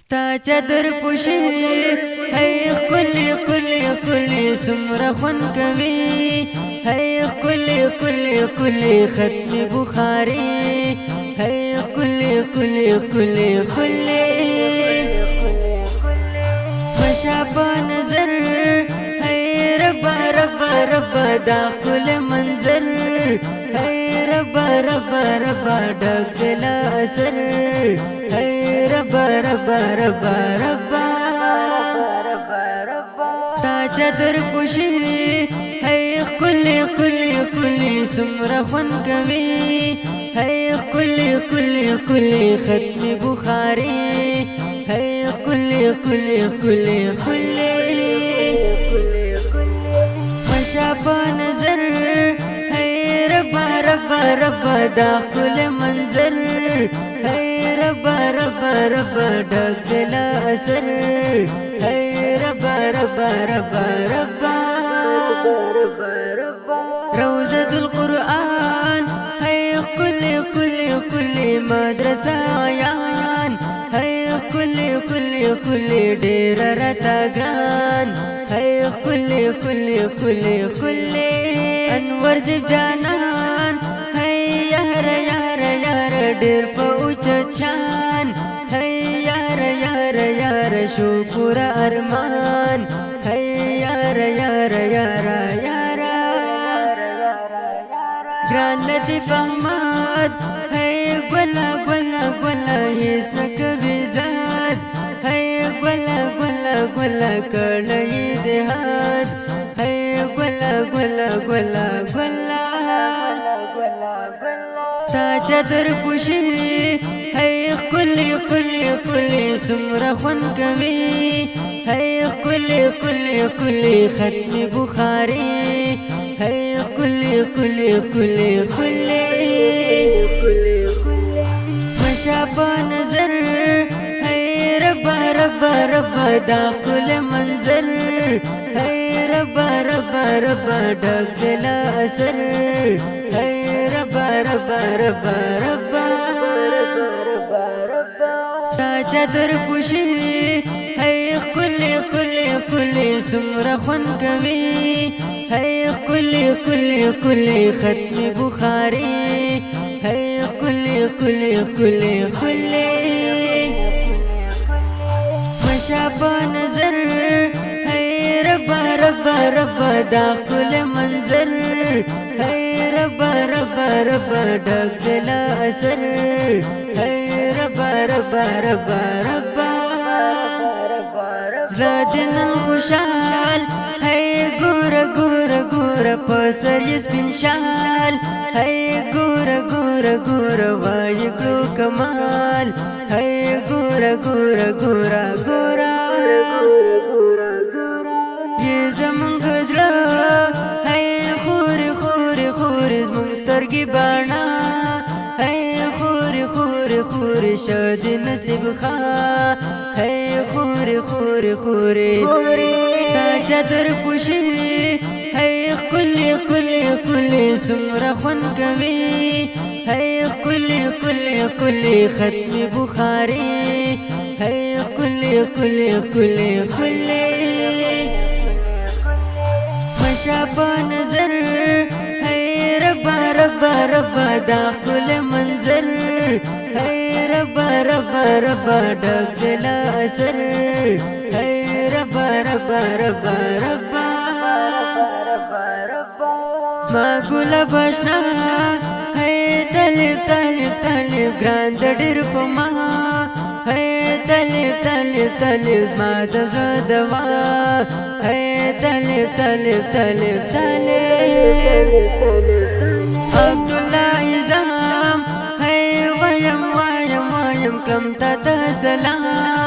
ستا چادر پوشی هی خکلی خکلی خکلی سمره خون کوي هی خکلی خکلی خکلی ختم بخاری هی خکلی خکلی خکلی خکلی مشابه نظر هی ربا ربا ربا دا کل منظر هی ربا ربا ربا ډک اثر هی ربا ربا ربا ربا ستا چادر پوشی هی خکلی خکلی خکلی سمره خون کوي هی خکلی خکلی خکلی ختم بخاری هی خکلی خکلی خکلی خکلی مشابه نظر هی ربا ربا ربا دا کل منظر هی ربا ربا ربا ډک اثر هی ربا ربا ربا ربا روضة القرآن هي كل مدرسة عيان هي كل دير رتاقان هي كل انور زب جانان هي يهر دير پوچ شان هي يهر شكر ارمان هي يهر گران لطیف احمد هی گولا گولا گولا هیس نکوی زاد هی گولا گولا گولا کرنی دهاد هی گولا گولا گولا گولا ستا چادر پوشی هی خکلی خکلی خکلی سمره خون کوي هی خکلی خکلی خکلی ختم بخاری هی خکلی خکلی خکلی خکلی مشابه نظر هی ربا ربا ربا دا کل منظر هی ربا ربا ربا ډک اثر هی ربا ربا ربا ربا ستا چادر پوشی هی خکلی خکلی خکلی سمره خون کوي هی خکلی خکلی خکلی ختم بخاری هی خکلی خکلی خکلی خکلی مشابه نظر هی ربا ربا ربا دا کل منظر هی ربا ربا ربا ډک اثر هی ربا ربا ربا ربا زړه دې نن خوشحال هی ګوره ګوره ګوره په سر یې سپین شال هی ګوره ګوره ګوره وایي کړو کمال هی ګوره ګوره ګوره ګوره یې زمونږ زړه هی خورې خورې خورې زمونږ سترګې باڼه هی خورې خورې خورې شه دې نصیب ښه هی خورې خورې خورې ستا چادر پوشی هی خکلی خکلی خکلی سمره خون کوي هی خکلی خکلی خکلی ختم بخاری هی خکلی خکلی خکلی خکلی مشابه نظر هی ربا ربا ربا دا کل منظر هی ربا ربا ربا ډک اثر هی ربا ربا ربا ربا زما ګوله بشنا هی طالب طالب طالب ګران د ډېر په ما هی طالب طالب طالب زما د زړه دوا هی طالب طالب طالب طالب عبدالله اعظم هی وایم وایم وایم کم تا ته سلام